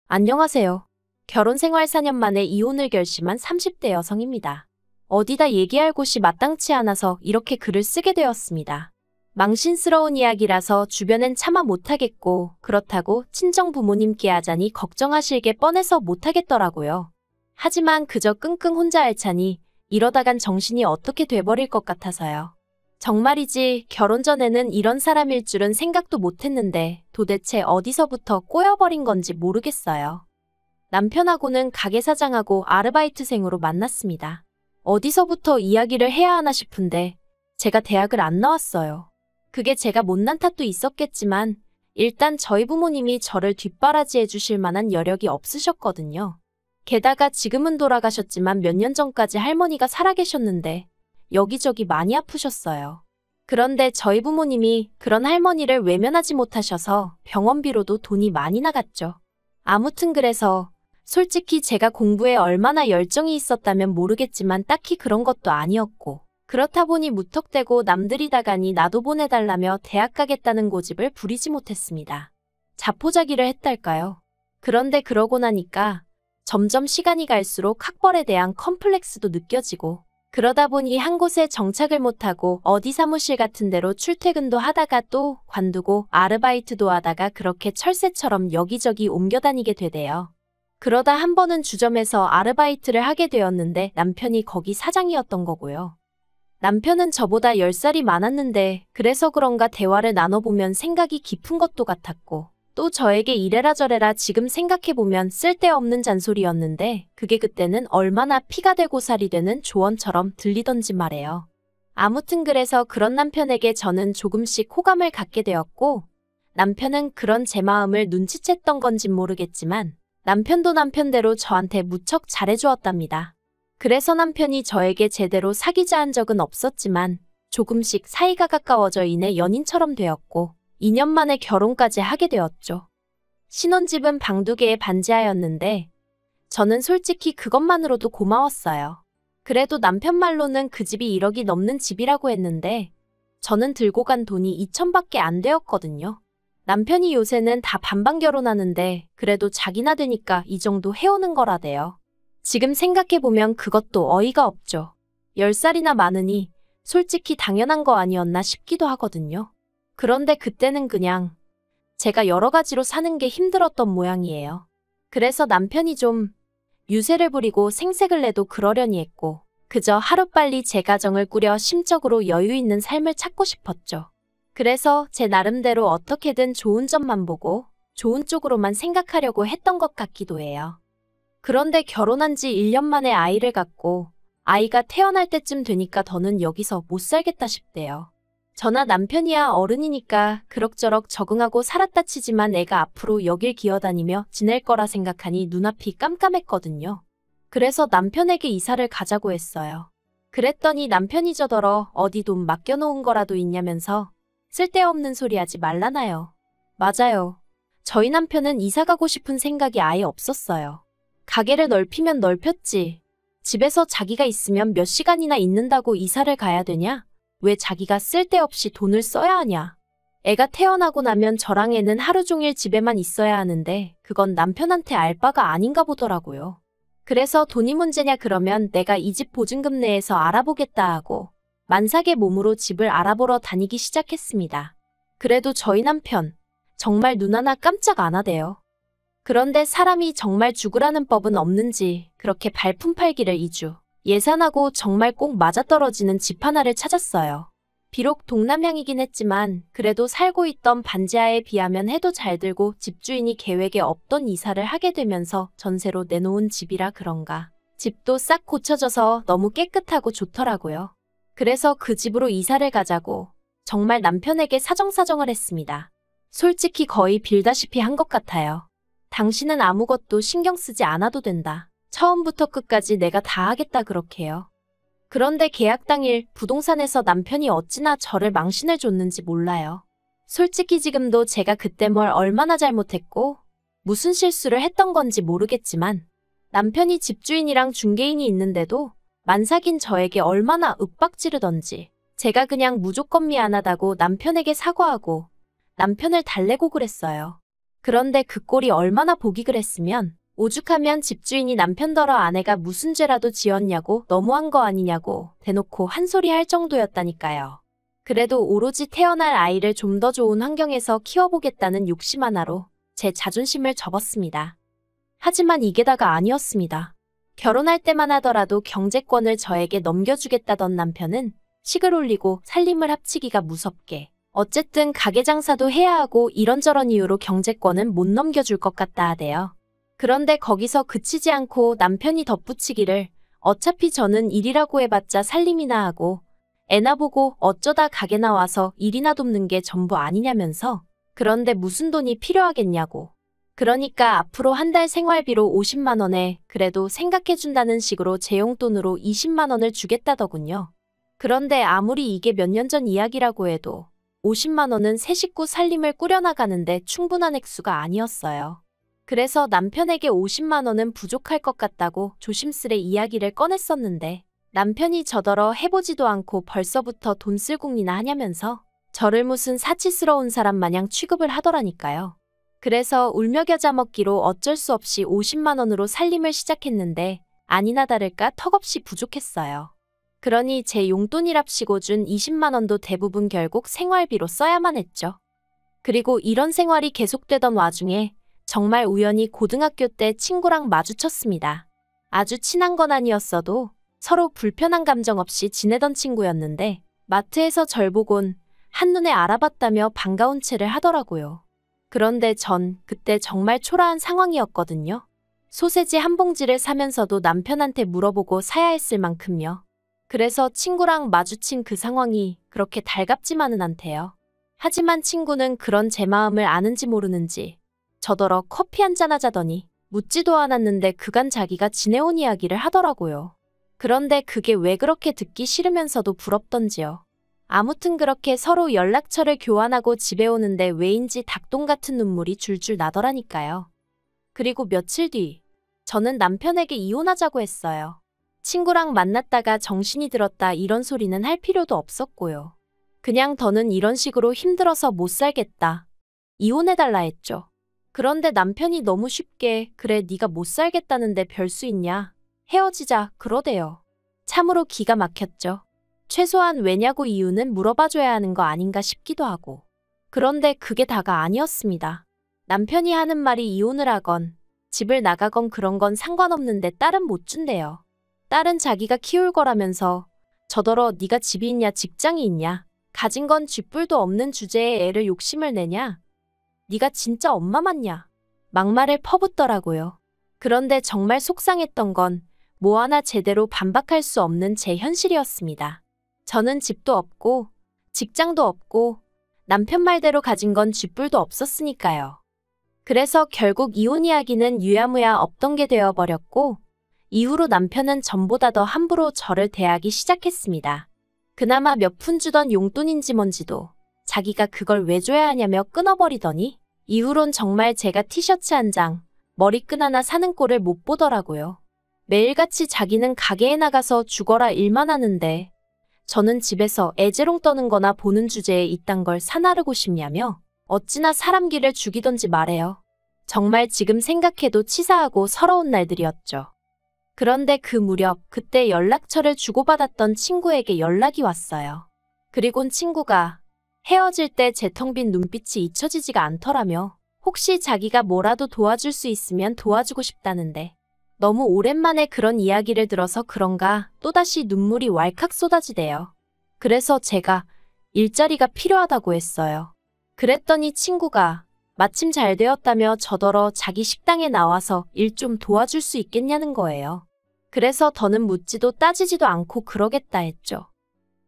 안녕하세요. 결혼 생활 4년 만에 이혼을 결심한 30대 여성입니다. 어디다 얘기할 곳이 마땅치 않아서 이렇게 글을 쓰게 되었습니다. 망신스러운 이야기라서 주변엔 참아 못하겠고 그렇다고 친정 부모님께 하자니 걱정하실 게 뻔해서 못하겠더라고요. 하지만 그저 끙끙 혼자 앓자니 이러다간 정신이 어떻게 돼버릴 것 같아서요. 정말이지 결혼 전에는 이런 사람일 줄은 생각도 못했는데 도대체 어디서부터 꼬여버린 건지 모르겠어요. 남편하고는 가게 사장하고 아르바이트생으로 만났습니다. 어디서부터 이야기를 해야 하나 싶은데 제가 대학을 안 나왔어요. 그게 제가 못난 탓도 있었겠지만 일단 저희 부모님이 저를 뒷바라지해 주실 만한 여력이 없으셨거든요. 게다가 지금은 돌아가셨지만 몇 년 전까지 할머니가 살아계셨는데 여기저기 많이 아프셨어요. 그런데 저희 부모님이 그런 할머니를 외면하지 못하셔서 병원비로도 돈이 많이 나갔죠. 아무튼 그래서 솔직히 제가 공부에 얼마나 열정이 있었다면 모르겠지만 딱히 그런 것도 아니었고 그렇다 보니 무턱대고 남들이 다 가니 나도 보내달라며 대학 가겠다는 고집을 부리지 못했습니다. 자포자기를 했달까요? 그런데 그러고 나니까 점점 시간이 갈수록 학벌에 대한 컴플렉스도 느껴지고 그러다 보니 한 곳에 정착을 못하고 어디 사무실 같은 데로 출퇴근도 하다가 또 관두고 아르바이트도 하다가 그렇게 철새처럼 여기저기 옮겨 다니게 되대요. 그러다 한 번은 주점에서 아르바이트를 하게 되었는데 남편이 거기 사장이었던 거고요. 남편은 저보다 10살이 많았는데 그래서 그런가 대화를 나눠보면 생각이 깊은 것도 같았고 또 저에게 이래라 저래라 지금 생각해보면 쓸데없는 잔소리였는데 그게 그때는 얼마나 피가 되고 살이 되는 조언처럼 들리던지 말이에요. 아무튼 그래서 그런 남편에게 저는 조금씩 호감을 갖게 되었고 남편은 그런 제 마음을 눈치챘던 건진 모르겠지만 남편도 남편대로 저한테 무척 잘해주었답니다. 그래서 남편이 저에게 제대로 사귀자 한 적은 없었지만 조금씩 사이가 가까워져 인해 연인처럼 되었고 2년 만에 결혼까지 하게 되었죠. 신혼집은 방 2개에 반지하였는데 저는 솔직히 그것만으로도 고마웠어요. 그래도 남편 말로는 그 집이 1억이 넘는 집이라고 했는데 저는 들고 간 돈이 2천밖에 안 되었거든요. 남편이 요새는 다 반반 결혼하는데 그래도 자기나 되니까 이 정도 해오는 거라대요. 지금 생각해보면 그것도 어이가 없죠. 10살이나 많으니 솔직히 당연한 거 아니었나 싶기도 하거든요. 그런데 그때는 그냥 제가 여러 가지로 사는 게 힘들었던 모양이에요. 그래서 남편이 좀 유세를 부리고 생색을 내도 그러려니 했고 그저 하루빨리 제 가정을 꾸려 심적으로 여유 있는 삶을 찾고 싶었죠. 그래서 제 나름대로 어떻게든 좋은 점만 보고 좋은 쪽으로만 생각하려고 했던 것 같기도 해요. 그런데 결혼한 지 1년 만에 아이를 갖고 아이가 태어날 때쯤 되니까 더는 여기서 못 살겠다 싶대요. 저나 남편이야 어른이니까 그럭저럭 적응하고 살았다 치지만 애가 앞으로 여길 기어다니며 지낼 거라 생각하니 눈앞이 깜깜했거든요. 그래서 남편에게 이사를 가자고 했어요. 그랬더니 남편이 저더러 어디 돈 맡겨놓은 거라도 있냐면서 쓸데없는 소리 하지 말라나요. 맞아요. 저희 남편은 이사 가고 싶은 생각이 아예 없었어요. 가게를 넓히면 넓혔지. 집에서 자기가 있으면 몇 시간이나 있는다고 이사를 가야 되냐? 왜 자기가 쓸데없이 돈을 써야 하냐? 애가 태어나고 나면 저랑 애는 하루 종일 집에만 있어야 하는데 그건 남편한테 알 바가 아닌가 보더라고요. 그래서 돈이 문제냐 그러면 내가 이 집 보증금 내에서 알아보겠다 하고 만삭의 몸으로 집을 알아보러 다니기 시작했습니다. 그래도 저희 남편 정말 눈 하나 깜짝 안 하대요. 그런데 사람이 정말 죽으라는 법은 없는지 그렇게 발품 팔기를 2주 예산하고 정말 꼭 맞아떨어지는 집 하나를 찾았어요. 비록 동남향이긴 했지만 그래도 살고 있던 반지하에 비하면 해도 잘 들고 집주인이 계획에 없던 이사를 하게 되면서 전세로 내놓은 집이라 그런가. 집도 싹 고쳐져서 너무 깨끗하고 좋더라고요. 그래서 그 집으로 이사를 가자고 정말 남편에게 사정사정을 했습니다. 솔직히 거의 빌다시피 한 것 같아요. 당신은 아무것도 신경 쓰지 않아도 된다. 처음부터 끝까지 내가 다 하겠다 그렇게요. 그런데 계약 당일 부동산에서 남편이 어찌나 저를 망신을 줬는지 몰라요. 솔직히 지금도 제가 그때 뭘 얼마나 잘못했고 무슨 실수를 했던 건지 모르겠지만 남편이 집주인이랑 중개인이 있는데도 만삭인 저에게 얼마나 윽박지르던지 제가 그냥 무조건 미안하다고 남편에게 사과하고 남편을 달래고 그랬어요. 그런데 그 꼴이 얼마나 보기 그랬으면 오죽하면 집주인이 남편더러 아내가 무슨 죄라도 지었냐고 너무한 거 아니냐고 대놓고 한 소리 할 정도였다니까요. 그래도 오로지 태어날 아이를 좀 더 좋은 환경에서 키워보겠다는 욕심 하나로 제 자존심을 접었습니다. 하지만 이게 다가 아니었습니다. 결혼할 때만 하더라도 경제권을 저에게 넘겨주겠다던 남편은 식을 올리고 살림을 합치기가 무섭게 어쨌든 가게 장사도 해야 하고 이런저런 이유로 경제권은 못 넘겨줄 것 같다 하대요. 그런데 거기서 그치지 않고 남편이 덧붙이기를 어차피 저는 일이라고 해봤자 살림이나 하고 애나 보고 어쩌다 가게 나와서 일이나 돕는 게 전부 아니냐면서 그런데 무슨 돈이 필요하겠냐고. 그러니까 앞으로 한 달 생활비로 50만 원에 그래도 생각해준다는 식으로 제 용돈으로 20만 원을 주겠다더군요. 그런데 아무리 이게 몇 년 전 이야기라고 해도 50만 원은 새 식구 살림을 꾸려나가는데 충분한 액수가 아니었어요. 그래서 남편에게 50만 원은 부족할 것 같다고 조심스레 이야기를 꺼냈었는데 남편이 저더러 해보지도 않고 벌써부터 돈 쓸 궁리나 하냐면서 저를 무슨 사치스러운 사람 마냥 취급을 하더라니까요. 그래서 울며 겨자 먹기로 어쩔 수 없이 50만 원으로 살림을 시작했는데 아니나 다를까 턱없이 부족했어요. 그러니 제 용돈이랍시고 준 20만 원도 대부분 결국 생활비로 써야만 했죠. 그리고 이런 생활이 계속되던 와중에 정말 우연히 고등학교 때 친구랑 마주쳤습니다. 아주 친한 건 아니었어도 서로 불편한 감정 없이 지내던 친구였는데 마트에서 절 보곤 한눈에 알아봤다며 반가운 체를 하더라고요. 그런데 전 그때 정말 초라한 상황이었거든요. 소세지 한 봉지를 사면서도 남편한테 물어보고 사야 했을 만큼요. 그래서 친구랑 마주친 그 상황이 그렇게 달갑지만은 않대요. 하지만 친구는 그런 제 마음을 아는지 모르는지 저더러 커피 한잔 하자더니 묻지도 않았는데 그간 자기가 지내온 이야기를 하더라고요. 그런데 그게 왜 그렇게 듣기 싫으면서도 부럽던지요. 아무튼 그렇게 서로 연락처를 교환하고 집에 오는데 왜인지 닭똥 같은 눈물이 줄줄 나더라니까요. 그리고 며칠 뒤 저는 남편에게 이혼하자고 했어요. 친구랑 만났다가 정신이 들었다 이런 소리는 할 필요도 없었고요. 그냥 더는 이런 식으로 힘들어서 못 살겠다. 이혼해달라 했죠. 그런데 남편이 너무 쉽게 그래 네가 못 살겠다는데 별 수 있냐. 헤어지자 그러대요. 참으로 기가 막혔죠. 최소한 왜냐고 이유는 물어봐줘야 하는 거 아닌가 싶기도 하고. 그런데 그게 다가 아니었습니다. 남편이 하는 말이 이혼을 하건 집을 나가건 그런 건 상관없는데 딸은 못 준대요. 딸은 자기가 키울 거라면서 저더러 네가 집이 있냐 직장이 있냐 가진 건 쥐뿔도 없는 주제에 애를 욕심을 내냐 네가 진짜 엄마 맞냐 막말을 퍼붓더라고요. 그런데 정말 속상했던 건 뭐 하나 제대로 반박할 수 없는 제 현실이었습니다. 저는 집도 없고 직장도 없고 남편 말대로 가진 건 쥐뿔도 없었으니까요. 그래서 결국 이혼 이야기는 유야무야 없던 게 되어버렸고 이후로 남편은 전보다 더 함부로 저를 대하기 시작했습니다. 그나마 몇 푼 주던 용돈인지 뭔지도 자기가 그걸 왜 줘야 하냐며 끊어버리더니 이후론 정말 제가 티셔츠 한 장, 머리끈 하나 사는 꼴을 못 보더라고요. 매일같이 자기는 가게에 나가서 죽어라 일만 하는데 저는 집에서 애재롱 떠는 거나 보는 주제에 이딴 걸 사나르고 싶냐며 어찌나 사람 기를 죽이던지 말해요. 정말 지금 생각해도 치사하고 서러운 날들이었죠. 그런데 그 무렵 그때 연락처를 주고받았던 친구에게 연락이 왔어요. 그리곤 친구가 헤어질 때 제 텅 빈 눈빛이 잊혀지지가 않더라며 혹시 자기가 뭐라도 도와줄 수 있으면 도와주고 싶다는데 너무 오랜만에 그런 이야기를 들어서 그런가 또다시 눈물이 왈칵 쏟아지대요. 그래서 제가 일자리가 필요하다고 했어요. 그랬더니 친구가 마침 잘 되었다며 저더러 자기 식당에 나와서 일 좀 도와줄 수 있겠냐는 거예요. 그래서 더는 묻지도 따지지도 않고 그러겠다 했죠.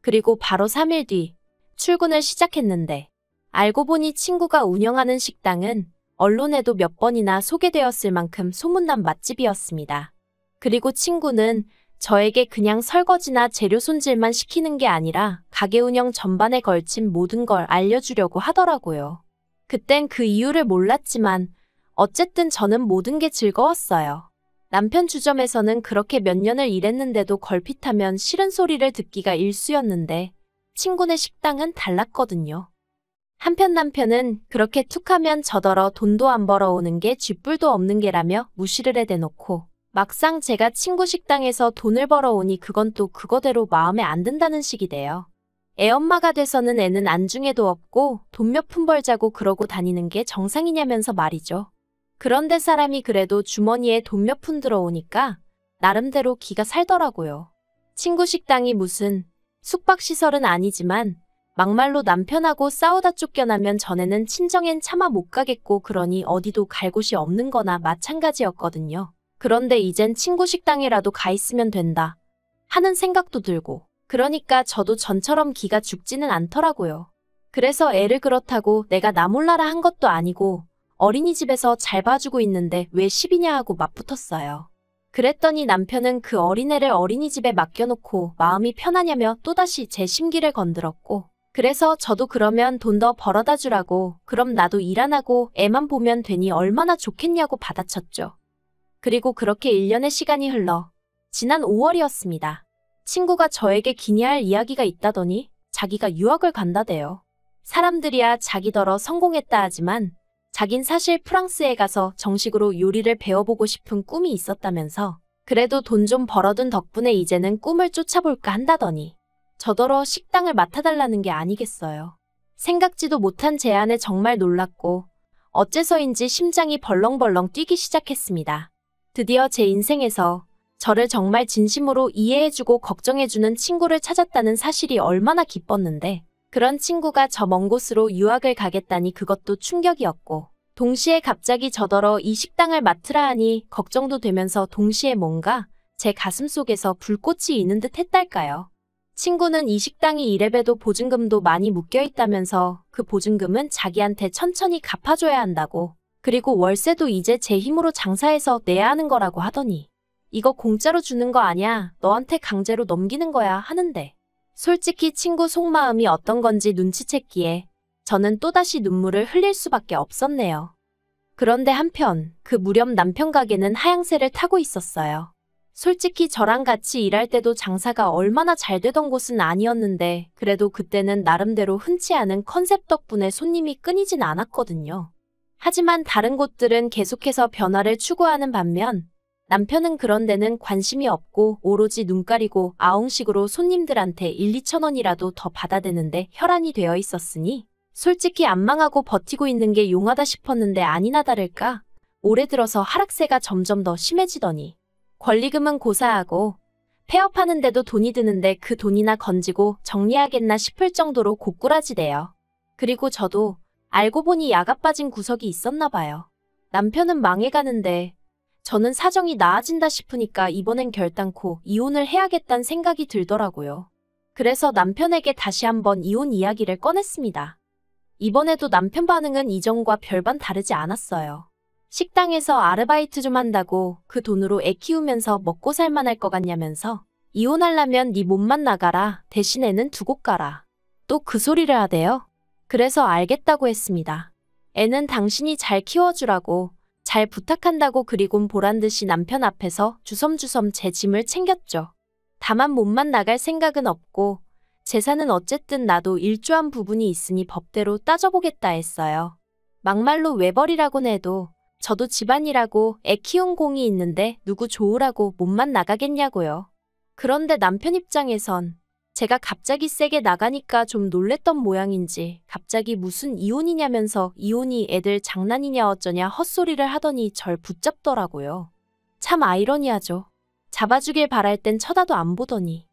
그리고 바로 3일 뒤 출근을 시작했는데 알고 보니 친구가 운영하는 식당은 언론에도 몇 번이나 소개되었을 만큼 소문난 맛집이었습니다. 그리고 친구는 저에게 그냥 설거지나 재료 손질만 시키는 게 아니라 가게 운영 전반에 걸친 모든 걸 알려주려고 하더라고요. 그땐 그 이유를 몰랐지만 어쨌든 저는 모든 게 즐거웠어요. 남편 주점에서는 그렇게 몇 년을 일했는데도 걸핏하면 싫은 소리를 듣기가 일쑤였는데 친구네 식당은 달랐거든요. 한편 남편은 그렇게 툭하면 저더러 돈도 안 벌어오는 게 쥐뿔도 없는 게라며 무시를 해대놓고 막상 제가 친구 식당에서 돈을 벌어오니 그건 또 그거대로 마음에 안 든다는 식이 돼요. 애엄마가 돼서는 애는 안중에도 없고 돈 몇 푼 벌자고 그러고 다니는 게 정상이냐면서 말이죠. 그런데 사람이 그래도 주머니에 돈 몇 푼 들어오니까 나름대로 기가 살더라고요. 친구 식당이 무슨 숙박시설은 아니지만 막말로 남편하고 싸우다 쫓겨나면 전에는 친정엔 차마 못 가겠고 그러니 어디도 갈 곳이 없는 거나 마찬가지였거든요. 그런데 이젠 친구 식당이라도 가 있으면 된다 하는 생각도 들고 그러니까 저도 전처럼 기가 죽지는 않더라고요. 그래서 애를 그렇다고 내가 나 몰라라 한 것도 아니고 어린이집에서 잘 봐주고 있는데 왜 시비냐 하고 맞붙었어요. 그랬더니 남편은 그 어린애를 어린이집에 맡겨놓고 마음이 편하냐며 또다시 제 심기를 건드렸고 그래서 저도 그러면 돈 더 벌어다 주라고 그럼 나도 일 안 하고 애만 보면 되니 얼마나 좋겠냐고 받아쳤죠. 그리고 그렇게 1년의 시간이 흘러 지난 5월이었습니다. 친구가 저에게 기니할 이야기가 있다더니 자기가 유학을 간다대요. 사람들이야 자기더러 성공했다 하지만 자긴 사실 프랑스에 가서 정식으로 요리를 배워보고 싶은 꿈이 있었다면서 그래도 돈 좀 벌어둔 덕분에 이제는 꿈을 쫓아볼까 한다더니 저더러 식당을 맡아달라는 게 아니겠어요. 생각지도 못한 제안에 정말 놀랐고 어째서인지 심장이 벌렁벌렁 뛰기 시작했습니다. 드디어 제 인생에서 저를 정말 진심으로 이해해주고 걱정해주는 친구를 찾았다는 사실이 얼마나 기뻤는데 그런 친구가 저 먼 곳으로 유학을 가겠다니 그것도 충격이었고 동시에 갑자기 저더러 이 식당을 맡으라 하니 걱정도 되면서 동시에 뭔가 제 가슴속에서 불꽃이 있는 듯 했달까요. 친구는 이 식당이 이래봬도 보증금도 많이 묶여있다면서 그 보증금은 자기한테 천천히 갚아줘야 한다고 그리고 월세도 이제 제 힘으로 장사해서 내야 하는 거라고 하더니 이거 공짜로 주는 거 아냐 너한테 강제로 넘기는 거야 하는데 솔직히 친구 속마음이 어떤 건지 눈치챘기에 저는 또다시 눈물을 흘릴 수밖에 없었네요. 그런데 한편 그 무렵 남편 가게는 하향세를 타고 있었어요. 솔직히 저랑 같이 일할 때도 장사가 얼마나 잘 되던 곳은 아니었는데 그래도 그때는 나름대로 흔치 않은 컨셉 덕분에 손님이 끊이진 않았거든요. 하지만 다른 곳들은 계속해서 변화를 추구하는 반면 남편은 그런 데는 관심이 없고 오로지 눈 가리고 아웅식으로 손님들한테 1, 2천 원이라도 더 받아대는데 혈안이 되어 있었으니 솔직히 안 망하고 버티고 있는 게 용하다 싶었는데 아니나 다를까 올해 들어서 하락세가 점점 더 심해지더니 권리금은 고사하고 폐업하는데도 돈이 드는데 그 돈이나 건지고 정리하겠나 싶을 정도로 고꾸라지대요. 그리고 저도 알고 보니 야가 빠진 구석이 있었나 봐요. 남편은 망해가는데 저는 사정이 나아진다 싶으니까 이번엔 결단코 이혼을 해야겠다는 생각이 들더라고요. 그래서 남편에게 다시 한번 이혼 이야기를 꺼냈습니다. 이번에도 남편 반응은 이전과 별반 다르지 않았어요. 식당에서 아르바이트 좀 한다고 그 돈으로 애 키우면서 먹고 살만할 것 같냐면서 이혼하려면 네 몸만 나가라 대신 애는 두고 가라. 또 그 소리를 하대요. 그래서 알겠다고 했습니다. 애는 당신이 잘 키워주라고 잘 부탁한다고 그리곤 보란듯이 남편 앞에서 주섬주섬 제 짐을 챙겼죠. 다만 몸만 나갈 생각은 없고 재산은 어쨌든 나도 일조한 부분이 있으니 법대로 따져보겠다 했어요. 막말로 외벌이라곤 해도 저도 집안일하고 애 키운 공이 있는데 누구 좋으라고 몸만 나가겠냐고요. 그런데 남편 입장에선 제가 갑자기 세게 나가니까 좀 놀랬던 모양인지 갑자기 무슨 이혼이냐면서 이혼이 애들 장난이냐 어쩌냐 헛소리를 하더니 절 붙잡더라고요. 참 아이러니하죠. 잡아주길 바랄 땐 쳐다도 안 보더니.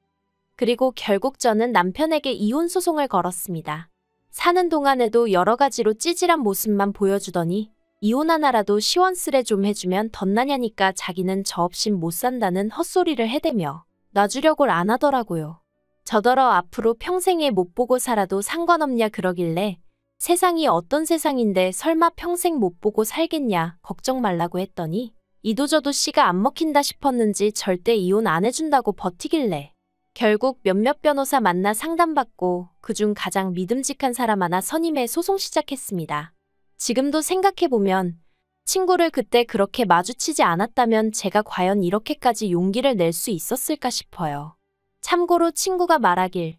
그리고 결국 저는 남편에게 이혼 소송을 걸었습니다. 사는 동안에도 여러 가지로 찌질한 모습만 보여주더니 이혼 하나라도 시원스레 좀 해주면 덧나냐니까 자기는 저 없인 못 산다는 헛소리를 해대며 놔주려고를 안 하더라고요. 저더러 앞으로 평생에 못 보고 살아도 상관없냐 그러길래 세상이 어떤 세상인데 설마 평생 못 보고 살겠냐 걱정 말라고 했더니 이도저도 씨가 안 먹힌다 싶었는지 절대 이혼 안 해준다고 버티길래 결국 몇몇 변호사 만나 상담받고 그중 가장 믿음직한 사람 하나 선임해 소송 시작했습니다. 지금도 생각해보면 친구를 그때 그렇게 마주치지 않았다면 제가 과연 이렇게까지 용기를 낼 수 있었을까 싶어요. 참고로 친구가 말하길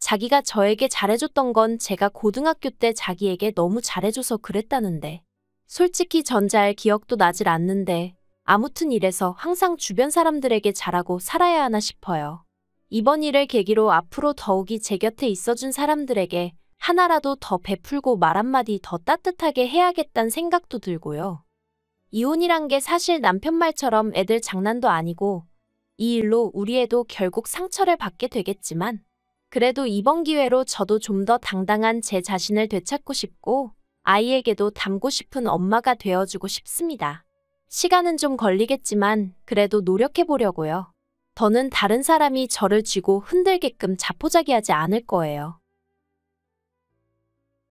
자기가 저에게 잘해줬던 건 제가 고등학교 때 자기에게 너무 잘해줘서 그랬다는데. 솔직히 전 잘 기억도 나질 않는데 아무튼 이래서 항상 주변 사람들에게 잘하고 살아야 하나 싶어요. 이번 일을 계기로 앞으로 더욱이 제 곁에 있어준 사람들에게 하나라도 더 베풀고 말 한마디 더 따뜻하게 해야겠다는 생각도 들고요. 이혼이란 게 사실 남편 말처럼 애들 장난도 아니고 이 일로 우리 애도 결국 상처를 받게 되겠지만 그래도 이번 기회로 저도 좀 더 당당한 제 자신을 되찾고 싶고 아이에게도 닮고 싶은 엄마가 되어주고 싶습니다. 시간은 좀 걸리겠지만 그래도 노력해보려고요. 더는 다른 사람이 저를 쥐고 흔들게끔 자포자기하지 않을 거예요.